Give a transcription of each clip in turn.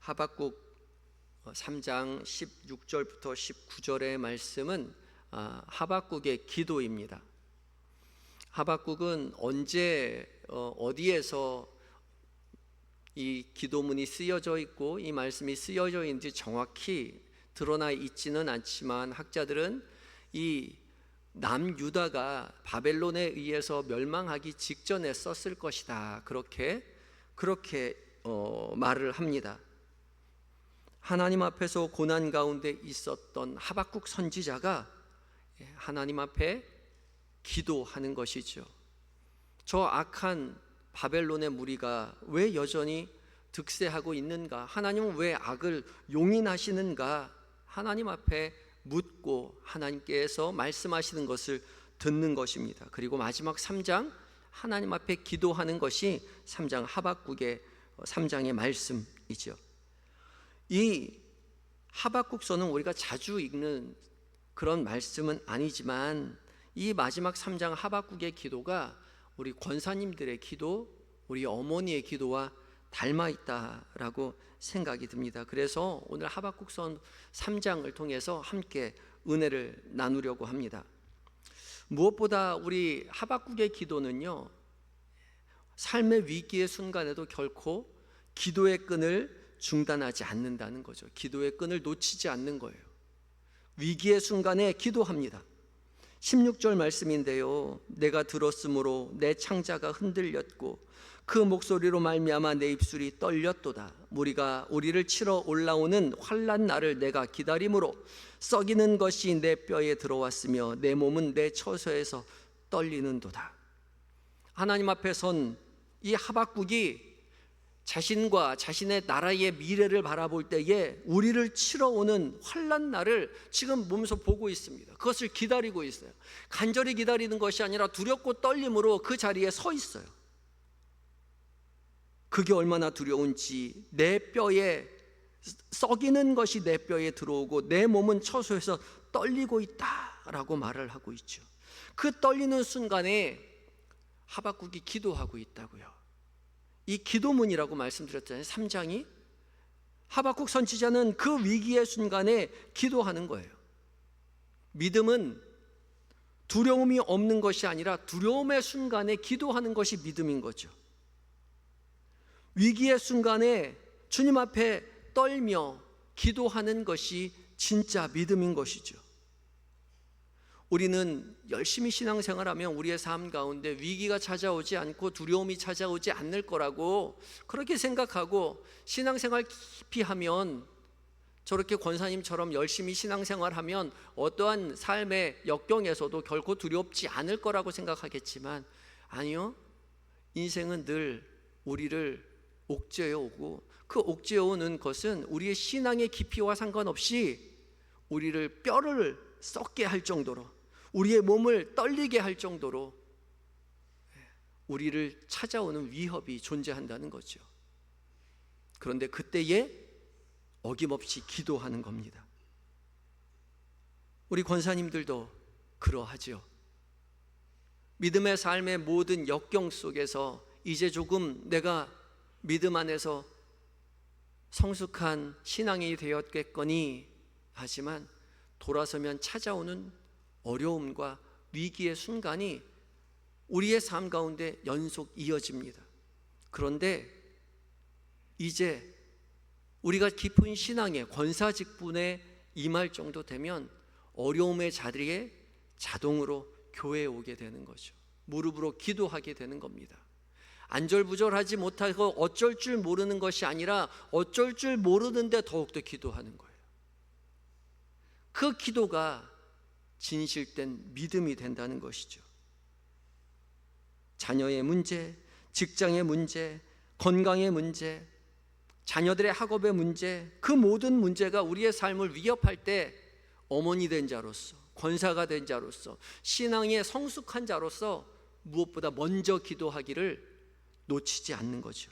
하박국 3장 16절부터 19절의 말씀은 하박국의 기도입니다. 하박국은 언제 어디에서 이 기도문이 쓰여져 있고 이 말씀이 쓰여져 있는지 정확히 드러나 있지는 않지만 학자들은 이 남유다가 바벨론에 의해서 멸망하기 직전에 썼을 것이다, 그렇게 말을 합니다. 하나님 앞에서 고난 가운데 있었던 하박국 선지자가 하나님 앞에 기도하는 것이죠. 저 악한 바벨론의 무리가 왜 여전히 득세하고 있는가? 하나님은 왜 악을 용인하시는가? 하나님 앞에 묻고 하나님께서 말씀하시는 것을 듣는 것입니다. 그리고 마지막 3장 하나님 앞에 기도하는 것이 3장 하박국의 3장의 말씀이죠. 이 하박국서는 우리가 자주 읽는 그런 말씀은 아니지만 이 마지막 3장 하박국의 기도가 우리 권사님들의 기도, 우리 어머니의 기도와 닮아 있다라고 생각이 듭니다. 그래서 오늘 하박국서 3장을 통해서 함께 은혜를 나누려고 합니다. 무엇보다 우리 하박국의 기도는요, 삶의 위기의 순간에도 결코 기도의 끈을 중단하지 않는다는 거죠. 기도의 끈을 놓치지 않는 거예요. 위기의 순간에 기도합니다. 16절 말씀인데요, 내가 들었으므로 내 창자가 흔들렸고 그 목소리로 말미암아 내 입술이 떨렸도다. 무리가 우리를 치러 올라오는 환난 날을 내가 기다림으로 썩이는 것이 내 뼈에 들어왔으며 내 몸은 내 처소에서 떨리는도다. 하나님 앞에 선 이 하박국이 자신과 자신의 나라의 미래를 바라볼 때에 우리를 치러 오는 환난 날을 지금 몸소 보고 있습니다. 그것을 기다리고 있어요. 간절히 기다리는 것이 아니라 두렵고 떨림으로 그 자리에 서 있어요. 그게 얼마나 두려운지, 내 뼈에 썩이는 것이 내 뼈에 들어오고 내 몸은 처소에서 떨리고 있다라고 말을 하고 있죠. 그 떨리는 순간에 하박국이 기도하고 있다고요. 이 기도문이라고 말씀드렸잖아요. 3장이 하박국 선지자는 그 위기의 순간에 기도하는 거예요. 믿음은 두려움이 없는 것이 아니라 두려움의 순간에 기도하는 것이 믿음인 거죠. 위기의 순간에 주님 앞에 떨며 기도하는 것이 진짜 믿음인 것이죠. 우리는 열심히 신앙생활하면 우리의 삶 가운데 위기가 찾아오지 않고 두려움이 찾아오지 않을 거라고 그렇게 생각하고 신앙생활 깊이 하면, 저렇게 권사님처럼 열심히 신앙생활하면 어떠한 삶의 역경에서도 결코 두렵지 않을 거라고 생각하겠지만, 아니요, 인생은 늘 우리를 옥죄어 오고 그 옥죄어 오는 것은 우리의 신앙의 깊이와 상관없이 우리를 뼈를 썩게 할 정도로, 우리의 몸을 떨리게 할 정도로 우리를 찾아오는 위협이 존재한다는 거죠. 그런데 그때에 어김없이 기도하는 겁니다. 우리 권사님들도 그러하죠. 믿음의 삶의 모든 역경 속에서 이제 조금 내가 믿음 안에서 성숙한 신앙이 되었겠거니 하지만 돌아서면 찾아오는 어려움과 위기의 순간이 우리의 삶 가운데 연속 이어집니다. 그런데 이제 우리가 깊은 신앙의 권사 직분에 임할 정도 되면 어려움의 자리에 자동으로 교회에 오게 되는 거죠. 무릎으로 기도하게 되는 겁니다. 안절부절하지 못하고 어쩔 줄 모르는 것이 아니라 어쩔 줄 모르는데 더욱더 기도하는 거예요. 그 기도가 진실된 믿음이 된다는 것이죠. 자녀의 문제, 직장의 문제, 건강의 문제, 자녀들의 학업의 문제, 그 모든 문제가 우리의 삶을 위협할 때 어머니 된 자로서, 권사가 된 자로서, 신앙의 성숙한 자로서 무엇보다 먼저 기도하기를 놓치지 않는 거죠.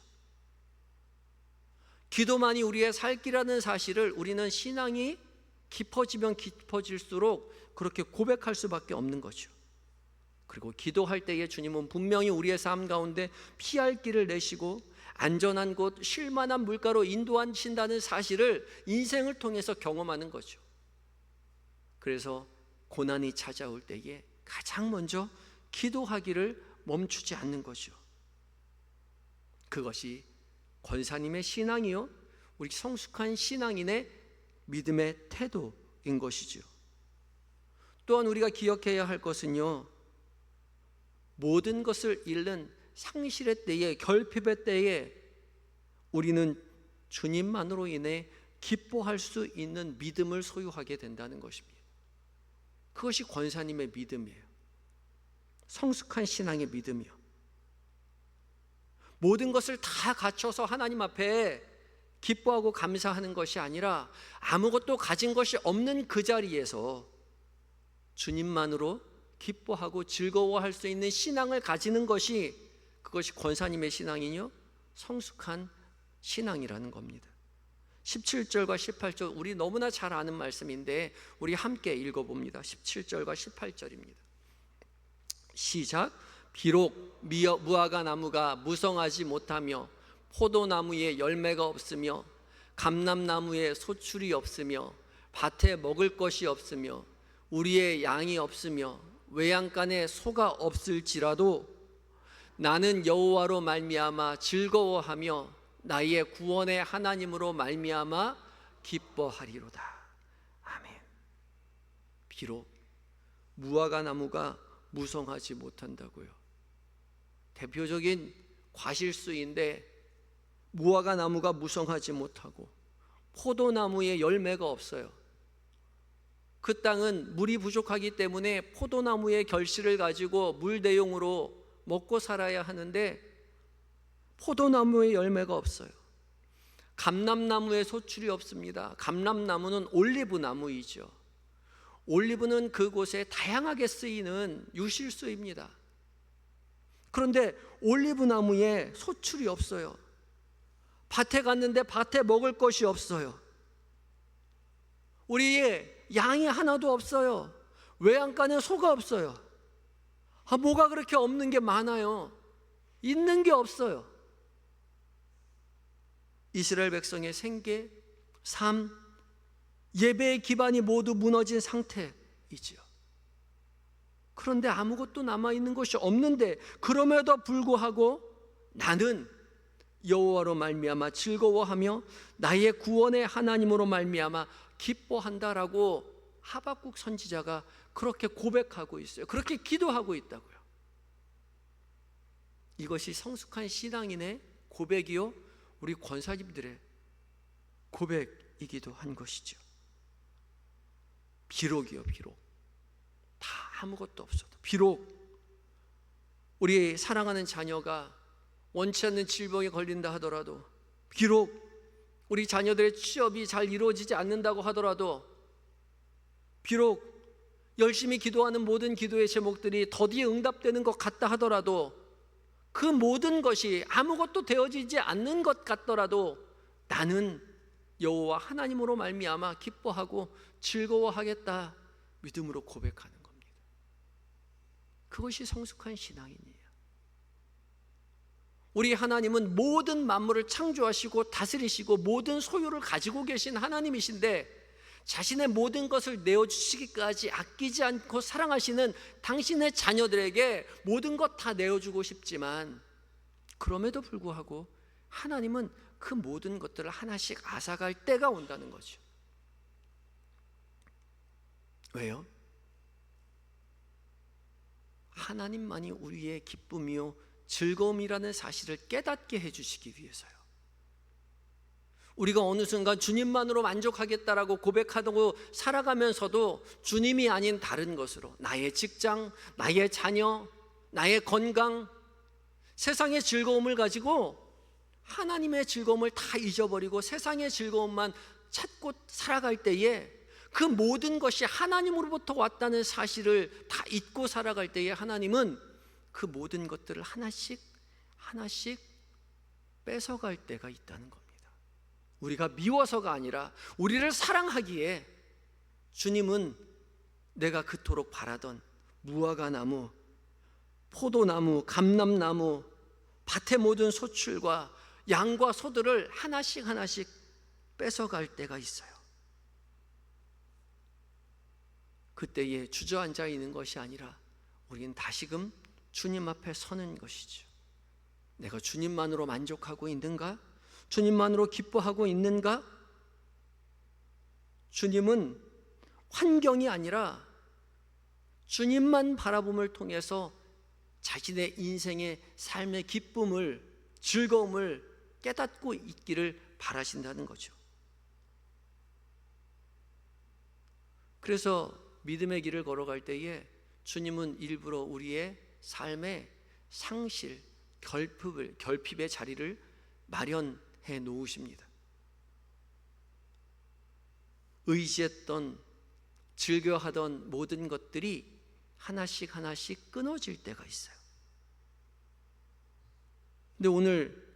기도만이 우리의 살 길이라는 사실을 우리는 신앙이 깊어지면 깊어질수록 그렇게 고백할 수밖에 없는 거죠. 그리고 기도할 때에 주님은 분명히 우리의 삶 가운데 피할 길을 내시고 안전한 곳, 쉴만한 물가로 인도하신다는 사실을 인생을 통해서 경험하는 거죠. 그래서 고난이 찾아올 때에 가장 먼저 기도하기를 멈추지 않는 거죠. 그것이 권사님의 신앙이요, 우리 성숙한 신앙인의 믿음의 태도인 것이죠. 또한 우리가 기억해야 할 것은요, 모든 것을 잃는 상실의 때에, 결핍의 때에 우리는 주님만으로 인해 기뻐할 수 있는 믿음을 소유하게 된다는 것입니다. 그것이 권사님의 믿음이에요. 성숙한 신앙의 믿음이요. 모든 것을 다 갖춰서 하나님 앞에 기뻐하고 감사하는 것이 아니라 아무것도 가진 것이 없는 그 자리에서 주님만으로 기뻐하고 즐거워할 수 있는 신앙을 가지는 것이, 그것이 권사님의 신앙이요, 성숙한 신앙이라는 겁니다. 17절과 18절 우리 너무나 잘 아는 말씀인데 우리 함께 읽어봅니다. 17절과 18절입니다. 시작. 비록 무화과 나무가 무성하지 못하며 포도나무에 열매가 없으며 감람나무에 소출이 없으며 밭에 먹을 것이 없으며 우리의 양이 없으며 외양간에 소가 없을지라도 나는 여호와로 말미암아 즐거워하며 나의 구원의 하나님으로 말미암아 기뻐하리로다. 아멘. 비록 무화과 나무가 무성하지 못한다고요. 대표적인 과실수인데 무화과 나무가 무성하지 못하고 포도나무에 열매가 없어요. 그 땅은 물이 부족하기 때문에 포도나무의 결실을 가지고 물대용으로 먹고 살아야 하는데 포도나무에 열매가 없어요. 감람나무에 소출이 없습니다. 감람나무는 올리브나무이죠. 올리브는 그곳에 다양하게 쓰이는 유실수입니다. 그런데 올리브나무에 소출이 없어요. 밭에 갔는데 밭에 먹을 것이 없어요. 우리의 양이 하나도 없어요. 외양간에 소가 없어요. 뭐가 그렇게 없는 게 많아요. 있는 게 없어요. 이스라엘 백성의 생계, 삶, 예배의 기반이 모두 무너진 상태이지요. 그런데 아무것도 남아있는 것이 없는데 그럼에도 불구하고 나는 여호와로 말미암아 즐거워하며 나의 구원의 하나님으로 말미암아 기뻐한다라고 하박국 선지자가 그렇게 고백하고 있어요. 그렇게 기도하고 있다고요. 이것이 성숙한 신앙인의 고백이요, 우리 권사님들의 고백이기도 한 것이죠. 비록이요, 비록 다 아무것도 없어도, 비록 우리 사랑하는 자녀가 원치 않는 질병에 걸린다 하더라도, 비록 우리 자녀들의 취업이 잘 이루어지지 않는다고 하더라도, 비록 열심히 기도하는 모든 기도의 제목들이 더디에 응답되는 것 같다 하더라도, 그 모든 것이 아무것도 되어지지 않는 것 같더라도 나는 여호와 하나님으로 말미암아 기뻐하고 즐거워하겠다, 믿음으로 고백하는 겁니다. 그것이 성숙한 신앙이에요. 우리 하나님은 모든 만물을 창조하시고 다스리시고 모든 소유를 가지고 계신 하나님이신데, 자신의 모든 것을 내어주시기까지 아끼지 않고 사랑하시는 당신의 자녀들에게 모든 것 다 내어주고 싶지만, 그럼에도 불구하고 하나님은 그 모든 것들을 하나씩 앗아갈 때가 온다는 거죠. 왜요? 하나님만이 우리의 기쁨이요 즐거움이라는 사실을 깨닫게 해주시기 위해서요. 우리가 어느 순간 주님만으로 만족하겠다라고 고백하고 살아가면서도 주님이 아닌 다른 것으로, 나의 직장, 나의 자녀, 나의 건강, 세상의 즐거움을 가지고 하나님의 즐거움을 다 잊어버리고 세상의 즐거움만 찾고 살아갈 때에, 그 모든 것이 하나님으로부터 왔다는 사실을 다 잊고 살아갈 때에 하나님은 그 모든 것들을 하나씩 하나씩 뺏어갈 때가 있다는 겁니다. 우리가 미워서가 아니라 우리를 사랑하기에 주님은 내가 그토록 바라던 무화과 나무, 포도나무, 감람나무, 밭의 모든 소출과 양과 소들을 하나씩 하나씩 뺏어갈 때가 있어요. 그때에 주저앉아 있는 것이 아니라 우리는 다시금 주님 앞에 서는 것이죠. 내가 주님만으로 만족하고 있는가? 주님만으로 기뻐하고 있는가? 주님은 환경이 아니라 주님만 바라봄을 통해서 자신의 인생의 삶의 기쁨을, 즐거움을 깨닫고 있기를 바라신다는 거죠. 그래서 믿음의 길을 걸어갈 때에 주님은 일부러 우리의 삶의 상실, 결핍의 자리를 마련해 놓으십니다. 의지했던, 즐겨하던 모든 것들이 하나씩 하나씩 끊어질 때가 있어요. 근데 오늘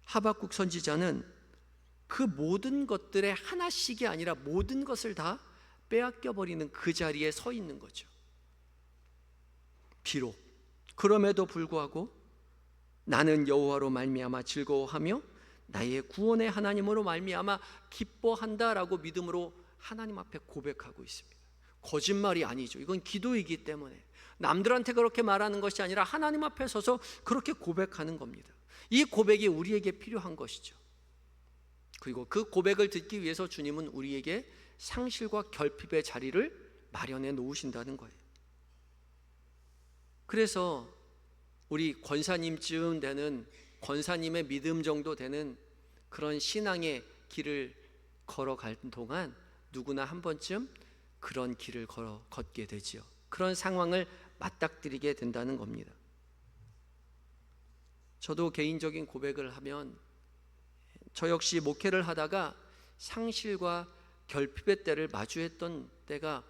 하박국 선지자는 그 모든 것들의 하나씩이 아니라 모든 것을 다 빼앗겨버리는 그 자리에 서 있는 거죠. 비록 그럼에도 불구하고 나는 여호와로 말미암아 즐거워하며 나의 구원의 하나님으로 말미암아 기뻐한다라고 믿음으로 하나님 앞에 고백하고 있습니다. 거짓말이 아니죠. 이건 기도이기 때문에 남들한테 그렇게 말하는 것이 아니라 하나님 앞에 서서 그렇게 고백하는 겁니다. 이 고백이 우리에게 필요한 것이죠. 그리고 그 고백을 듣기 위해서 주님은 우리에게 상실과 결핍의 자리를 마련해 놓으신다는 거예요. 그래서 우리 권사님쯤 되는, 권사님의 믿음 정도 되는 그런 신앙의 길을 걸어갈 동안 누구나 한 번쯤 그런 길을 걷게 되지요. 그런 상황을 맞닥뜨리게 된다는 겁니다. 저도 개인적인 고백을 하면 저 역시 목회를 하다가 상실과 결핍의 때를 마주했던 때가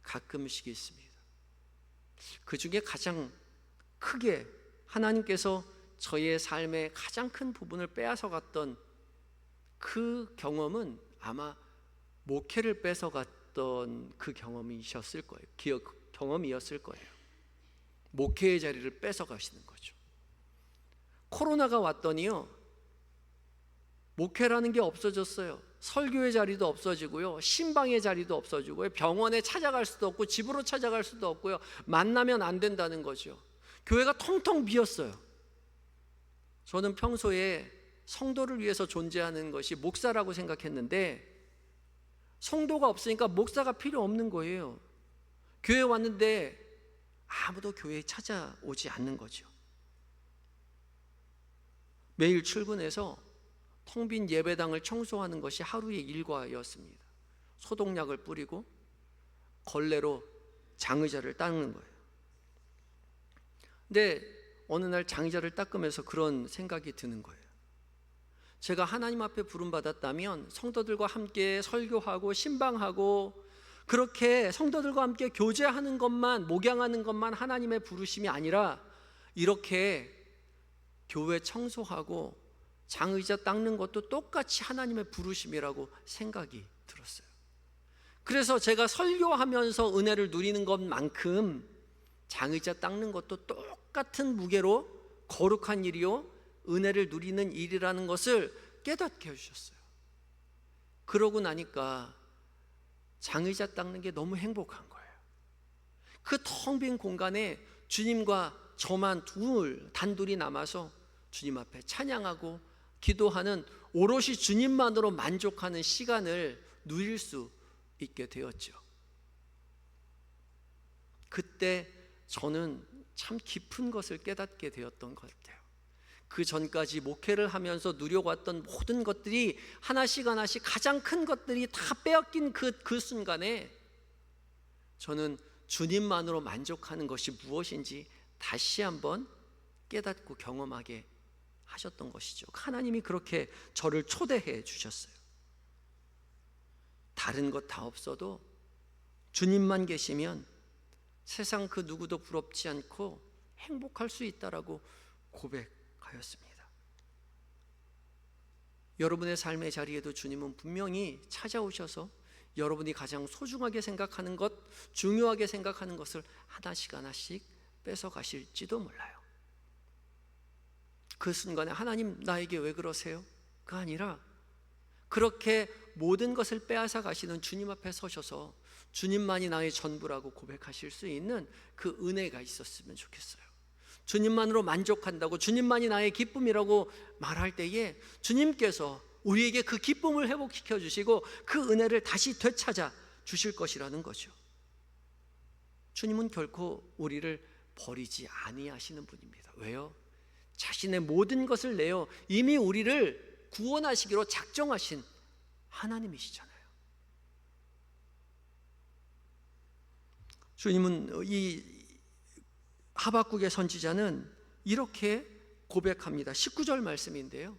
가끔씩 있습니다. 그 중에 가장 크게 하나님께서 저의 삶의 가장 큰 부분을 빼앗아 갔던 그 경험은 아마 목회를 뺏어갔던 그 경험이셨을 거예요. 경험이었을 거예요. 목회의 자리를 뺏어가시는 거죠. 코로나가 왔더니요, 목회라는 게 없어졌어요. 설교의 자리도 없어지고요, 신방의 자리도 없어지고요, 병원에 찾아갈 수도 없고 집으로 찾아갈 수도 없고요, 만나면 안 된다는 거죠. 교회가 텅텅 비었어요. 저는 평소에 성도를 위해서 존재하는 것이 목사라고 생각했는데 성도가 없으니까 목사가 필요 없는 거예요. 교회에 왔는데 아무도 교회에 찾아오지 않는 거죠. 매일 출근해서 텅 빈 예배당을 청소하는 것이 하루의 일과였습니다. 소독약을 뿌리고 걸레로 장의자를 닦는 거예요. 근데 어느 날 장의자를 닦으면서 그런 생각이 드는 거예요. 제가 하나님 앞에 부름받았다면 성도들과 함께 설교하고 신방하고 그렇게 성도들과 함께 교제하는 것만, 목양하는 것만 하나님의 부르심이 아니라 이렇게 교회 청소하고 장의자 닦는 것도 똑같이 하나님의 부르심이라고 생각이 들었어요. 그래서 제가 설교하면서 은혜를 누리는 것만큼 장의자 닦는 것도 똑같은 무게로 거룩한 일이요, 은혜를 누리는 일이라는 것을 깨닫게 해주셨어요. 그러고 나니까 장의자 닦는 게 너무 행복한 거예요. 그 텅 빈 공간에 주님과 저만 단둘이 남아서 주님 앞에 찬양하고 기도하는, 오롯이 주님만으로 만족하는 시간을 누릴 수 있게 되었죠. 그때 저는 참 깊은 것을 깨닫게 되었던 것 같아요. 그 전까지 목회를 하면서 누려왔던 모든 것들이 하나씩 하나씩 가장 큰 것들이 다 빼앗긴 그 순간에 저는 주님만으로 만족하는 것이 무엇인지 다시 한번 깨닫고 경험하게 하셨던 것이죠. 하나님이 그렇게 저를 초대해 주셨어요. 다른 것 다 없어도 주님만 계시면 세상 그 누구도 부럽지 않고 행복할 수 있다라고 고백하였습니다. 여러분의 삶의 자리에도 주님은 분명히 찾아오셔서 여러분이 가장 소중하게 생각하는 것, 중요하게 생각하는 것을 하나씩 하나씩 뺏어 가실지도 몰라요. 그 순간에 하나님 나에게 왜 그러세요? 가 아니라 그렇게 모든 것을 빼앗아 가시는 주님 앞에 서셔서 주님만이 나의 전부라고 고백하실 수 있는 그 은혜가 있었으면 좋겠어요. 주님만으로 만족한다고, 주님만이 나의 기쁨이라고 말할 때에 주님께서 우리에게 그 기쁨을 회복시켜 주시고 그 은혜를 다시 되찾아 주실 것이라는 거죠. 주님은 결코 우리를 버리지 아니하시는 분입니다. 왜요? 자신의 모든 것을 내어 이미 우리를 구원하시기로 작정하신 하나님이시잖아요. 주님은 이 하박국의 선지자는 이렇게 고백합니다. 19절 말씀인데요,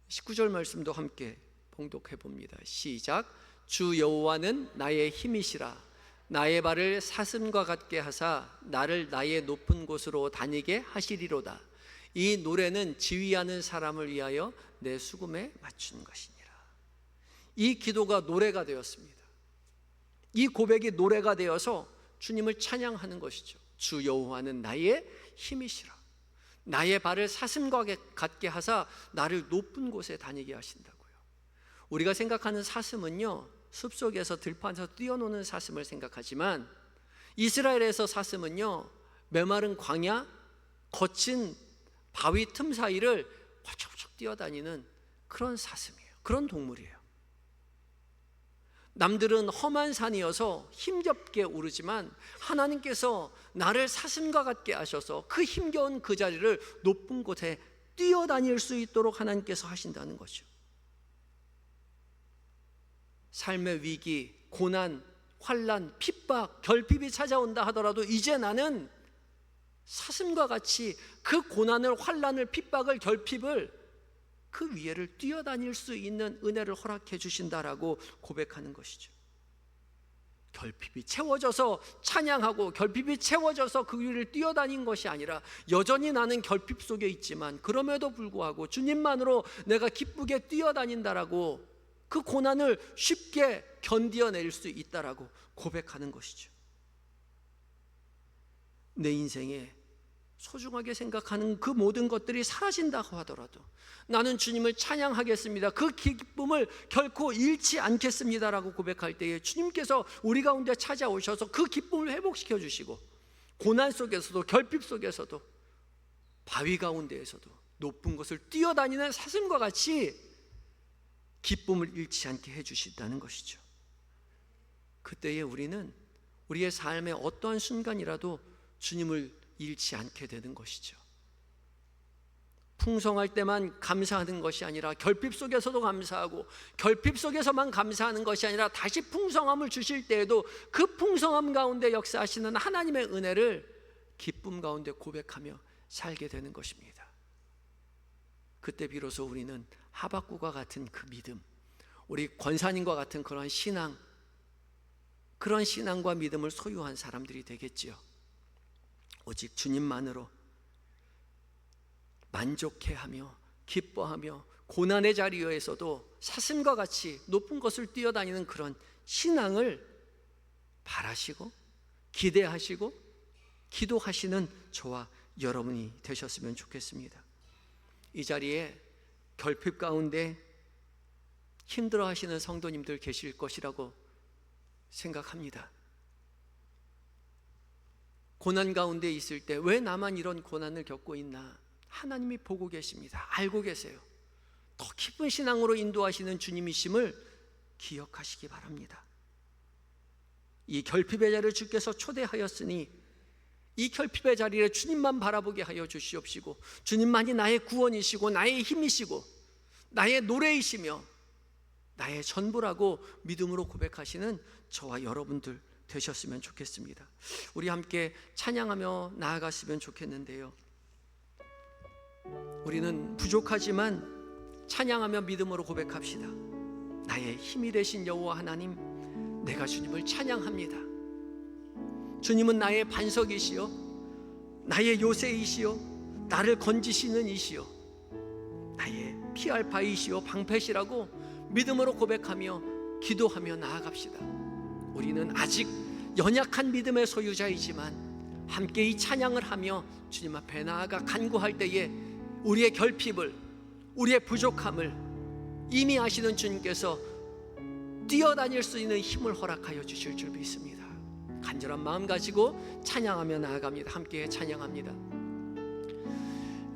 19절 말씀도 함께 봉독해 봅니다. 시작. 주 여호와는 나의 힘이시라. 나의 발을 사슴과 같게 하사 나를 나의 높은 곳으로 다니게 하시리로다. 이 노래는 지휘하는 사람을 위하여 내 수금에 맞춘 것이니라. 이 기도가 노래가 되었습니다. 이 고백이 노래가 되어서 주님을 찬양하는 것이죠. 주 여호와는 나의 힘이시라. 나의 발을 사슴과 같게 하사 나를 높은 곳에 다니게 하신다고요. 우리가 생각하는 사슴은요, 숲속에서 들판에서 뛰어노는 사슴을 생각하지만 이스라엘에서 사슴은요, 메마른 광야, 거친 바위 틈 사이를 펄쩍펄쩍 뛰어다니는 그런 사슴이에요. 그런 동물이에요. 남들은 험한 산이어서 힘겹게 오르지만 하나님께서 나를 사슴과 같게 하셔서 그 힘겨운 그 자리를 높은 곳에 뛰어다닐 수 있도록 하나님께서 하신다는 거죠. 삶의 위기, 고난, 환난, 핍박, 결핍이 찾아온다 하더라도 이제 나는 사슴과 같이 그 고난을, 환난을, 핍박을, 결핍을 그 위에를 뛰어다닐 수 있는 은혜를 허락해 주신다라고 고백하는 것이죠. 결핍이 채워져서 찬양하고 결핍이 채워져서 그 위를 뛰어다닌 것이 아니라 여전히 나는 결핍 속에 있지만 그럼에도 불구하고 주님만으로 내가 기쁘게 뛰어다닌다라고 그 고난을 쉽게 견뎌낼 수 있다라고 고백하는 것이죠. 내 인생에 소중하게 생각하는 그 모든 것들이 사라진다고 하더라도 나는 주님을 찬양하겠습니다, 그 기쁨을 결코 잃지 않겠습니다라고 고백할 때에 주님께서 우리 가운데 찾아오셔서 그 기쁨을 회복시켜 주시고 고난 속에서도 결핍 속에서도 바위 가운데에서도 높은 곳을 뛰어다니는 사슴과 같이 기쁨을 잃지 않게 해주신다는 것이죠. 그때에 우리는 우리의 삶의 어떠한 순간이라도 주님을 잃지 않게 되는 것이죠. 풍성할 때만 감사하는 것이 아니라 결핍 속에서도 감사하고 결핍 속에서만 감사하는 것이 아니라 다시 풍성함을 주실 때에도 그 풍성함 가운데 역사하시는 하나님의 은혜를 기쁨 가운데 고백하며 살게 되는 것입니다. 그때 비로소 우리는 하박국과 같은 그 믿음, 우리 권사님과 같은 그런 신앙, 그런 신앙과 믿음을 소유한 사람들이 되겠지요. 오직 주님만으로 만족해하며 기뻐하며 고난의 자리에서도 사슴과 같이 높은 것을 뛰어다니는 그런 신앙을 바라시고 기대하시고 기도하시는 저와 여러분이 되셨으면 좋겠습니다. 이 자리에 결핍 가운데 힘들어하시는 성도님들 계실 것이라고 생각합니다. 고난 가운데 있을 때 왜 나만 이런 고난을 겪고 있나? 하나님이 보고 계십니다. 알고 계세요. 더 깊은 신앙으로 인도하시는 주님이심을 기억하시기 바랍니다. 이 결핍의 자리를 주께서 초대하였으니 이 결핍의 자리에 주님만 바라보게 하여 주시옵시고 주님만이 나의 구원이시고 나의 힘이시고 나의 노래이시며 나의 전부라고 믿음으로 고백하시는 저와 여러분들 되셨으면 좋겠습니다. 우리 함께 찬양하며 나아갔으면 좋겠는데요, 우리는 부족하지만 찬양하며 믿음으로 고백합시다. 나의 힘이 되신 여호와 하나님, 내가 주님을 찬양합니다. 주님은 나의 반석이시요 나의 요새이시요 나를 건지시는 이시요 나의 피할 바이시요 방패시라고 믿음으로 고백하며 기도하며 나아갑시다. 우리는 아직 연약한 믿음의 소유자이지만 함께 이 찬양을 하며 주님 앞에 나아가 간구할 때에 우리의 결핍을, 우리의 부족함을 이미 아시는 주님께서 뛰어다닐 수 있는 힘을 허락하여 주실 줄 믿습니다. 간절한 마음 가지고 찬양하며 나아갑니다. 함께 찬양합니다.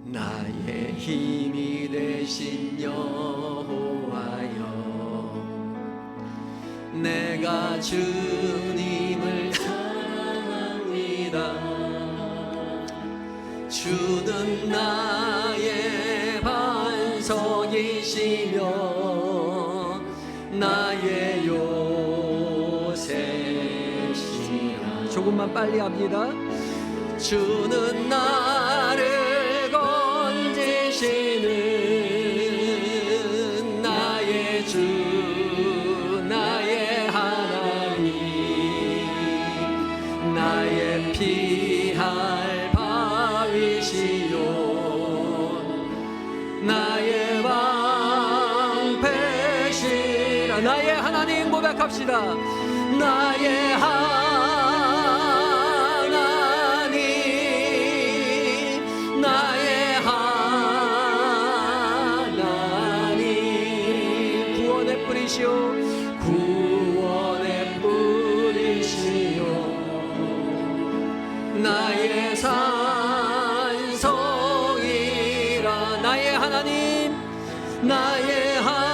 나의 힘이 되신 여호와여, 내가 주님을 사랑합니다. 주는 나의 반석이시며 나의 요새시라. 조금만 빨리 합니다. 주는 나를 건지시는 나의 주, 나의 하나님, 나의 피할 나의 방패시라. 나의 하나님 고백합시다. 나의 하나님, 나의 하나님, 구원의 뿌리시오, 구원의 뿌리시오, 나의 산성이라. 나의 하나님, 나의 하나님,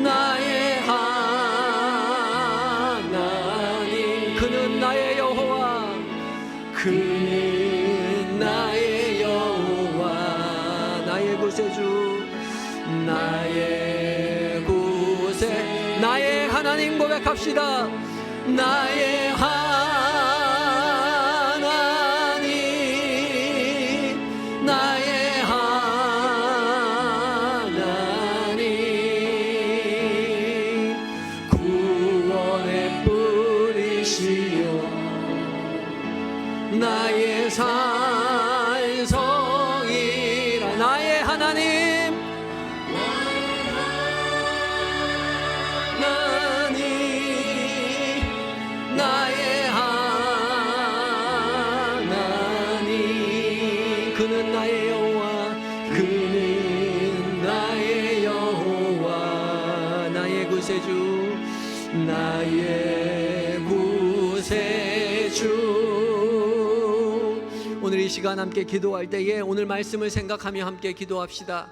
나의 하나님. 그는 나의 여호와, 그는 나의 여호와, 나의 구세주, 나의 구세, 나의 하나님 고백합시다. 나의 하나님, 나의 하나님, 구원의 뿌리시오, 나의 산성이라. 나의 하나님, 나의 하나님, 그는 나의 여호와, 그는 나의 여호와, 나의 구세주, 나의 구세주. 오늘 이 시간 함께 기도할 때에 오늘 말씀을 생각하며 함께 기도합시다.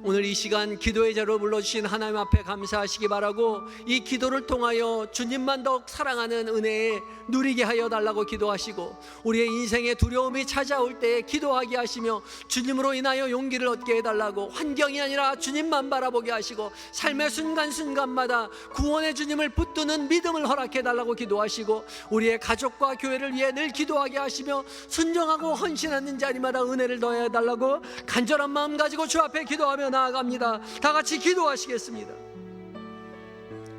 오늘 이 시간 기도의 자로 불러주신 하나님 앞에 감사하시기 바라고, 이 기도를 통하여 주님만 더욱 사랑하는 은혜에 누리게 하여 달라고 기도하시고, 우리의 인생에 두려움이 찾아올 때에 기도하게 하시며 주님으로 인하여 용기를 얻게 해달라고, 환경이 아니라 주님만 바라보게 하시고 삶의 순간순간마다 구원의 주님을 붙드는 믿음을 허락해 달라고 기도하시고, 우리의 가족과 교회를 위해 늘 기도하게 하시며 순종하고 헌신하는 자리마다 은혜를 더해 달라고 간절한 마음 가지고 주 앞에 기도하며 나아갑니다. 다 같이 기도하시겠습니다.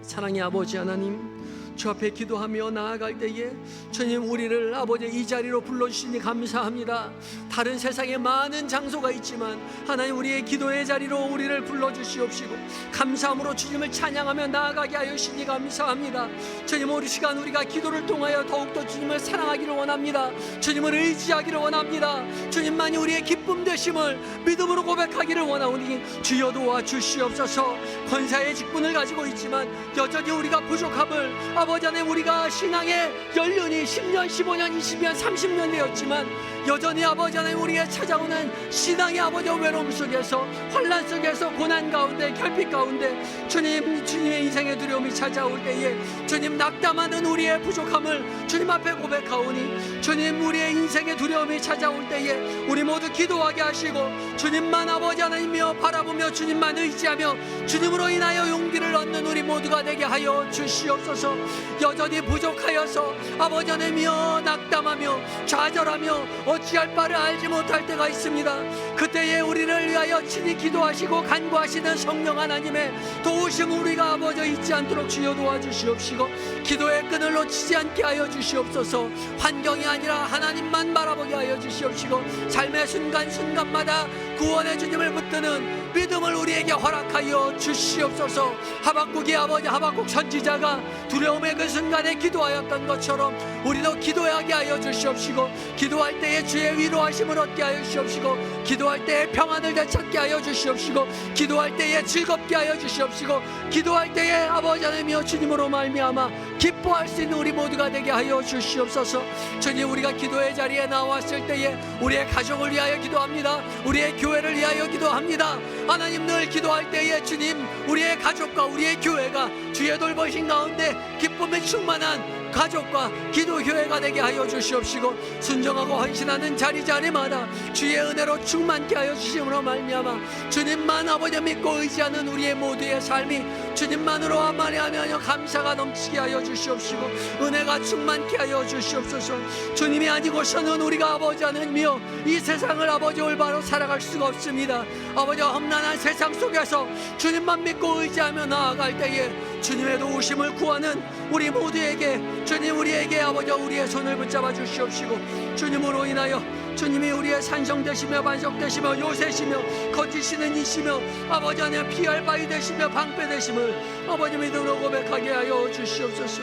사랑의 아버지 하나님, 주 앞에 기도하며 나아갈 때에 주님, 우리를 아버지 이 자리로 불러주시니 감사합니다. 다른 세상에 많은 장소가 있지만 하나님, 우리의 기도의 자리로 우리를 불러주시옵시고 감사함으로 주님을 찬양하며 나아가게 하여 주시니 감사합니다. 주님, 우리 시간 우리가 기도를 통하여 더욱더 주님을 사랑하기를 원합니다. 주님을 의지하기를 원합니다. 주님만이 우리의 기쁨 되심을 믿음으로 고백하기를 원하오니 주여 도와주시옵소서. 권사의 직분을 가지고 있지만 여전히 우리가 부족함을, 아버지 안에 우리가 신앙의 연륜이 10년, 15년, 20년, 30년 되었지만 여전히 아버지 하나님 우리가 찾아오는 신앙의 아버지 외로움 속에서, 환난 속에서, 고난 가운데, 결핍 가운데 주님, 주님의 인생의 두려움이 찾아올 때에 주님, 낙담하는 우리의 부족함을 주님 앞에 고백하오니 주님, 우리의 인생의 두려움이 찾아올 때에 우리 모두 기도하게 하시고 주님만 아버지 하나님이여 바라보며 주님만 의지하며 주님으로 인하여 용기를 얻는 우리 모두가 되게 하여 주시옵소서. 여전히 부족하여서 아버지 하나님이여 낙담하며 좌절하며 어찌할 바를 알지 못할 때가 있습니다. 그때에 우리를 위하여 친히 기도하시고 간구하시는 성령 하나님의 도우심 우리가 아버지 잊지 않도록 주여 도와주시옵시고 기도의 끈을 놓치지 않게 하여 주시옵소서. 환경이 아니라 하나님만 바라보게 하여 주시옵시고 삶의 순간순간마다 구원의 주님을 붙드는 믿음을 우리에게 허락하여 주시옵소서. 하박국이 아버지 하박국 선지자가 두려움의 그 순간에 기도하였던 것처럼 우리도 기도하게 하여 주시옵시고, 기도할 때에 주의 위로하심을 얻게 하여 주시옵시고, 기도할 때에 평안을 되찾게 하여 주시옵시고, 기도할 때에 즐겁게 하여 주시옵시고, 기도할 때에 아버지 하나님이여 주님으로 말미암아 기뻐할 수 있는 우리 모두가 되게 하여 주시옵소서. 주님, 우리가 기도의 자리에 나왔을 때에 우리의 가족을 위하여 기도합니다. 우리의 교회를 위하여 기도합니다. 하나님, 늘 기도할 때에 주님, 우리의 가족과 우리의 교회가 주의 돌보신 가운데 기쁨에 충만한 가족과 기도교회가 되게 하여 주시옵시고, 순종하고 헌신하는 자리자리마다 주의 은혜로 충만케 하여 주심으로 말미암아 주님만 아버지 믿고 의지하는 우리의 모두의 삶이 주님만으로 말미암아 감사가 넘치게 하여 주시옵시고, 은혜가 충만케 하여 주시옵소서. 주님이 아니고서는 우리가 아버지 하나님이여 이 세상을 아버지 올바로 살아갈 수가 없습니다. 아버지 험난한 세상 속에서 주님만 믿고 의지하며 나아갈 때에 주님의 도우심을 구하는 우리 모두에게 주님, 우리에게 아버지 우리의 손을 붙잡아 주시옵시고, 주님으로 인하여 주님이 우리의 산성 되시며 반석 되시며 요새시며 거짓이는 이시며 아버지 하나님 피할 바위 되시며 방패 되심을 아버지 믿음으로 고백하게 하여 주시옵소서.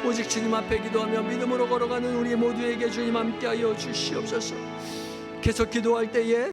오직 주님 앞에 기도하며 믿음으로 걸어가는 우리 모두에게 주님 함께 하여 주시옵소서. 계속 기도할 때에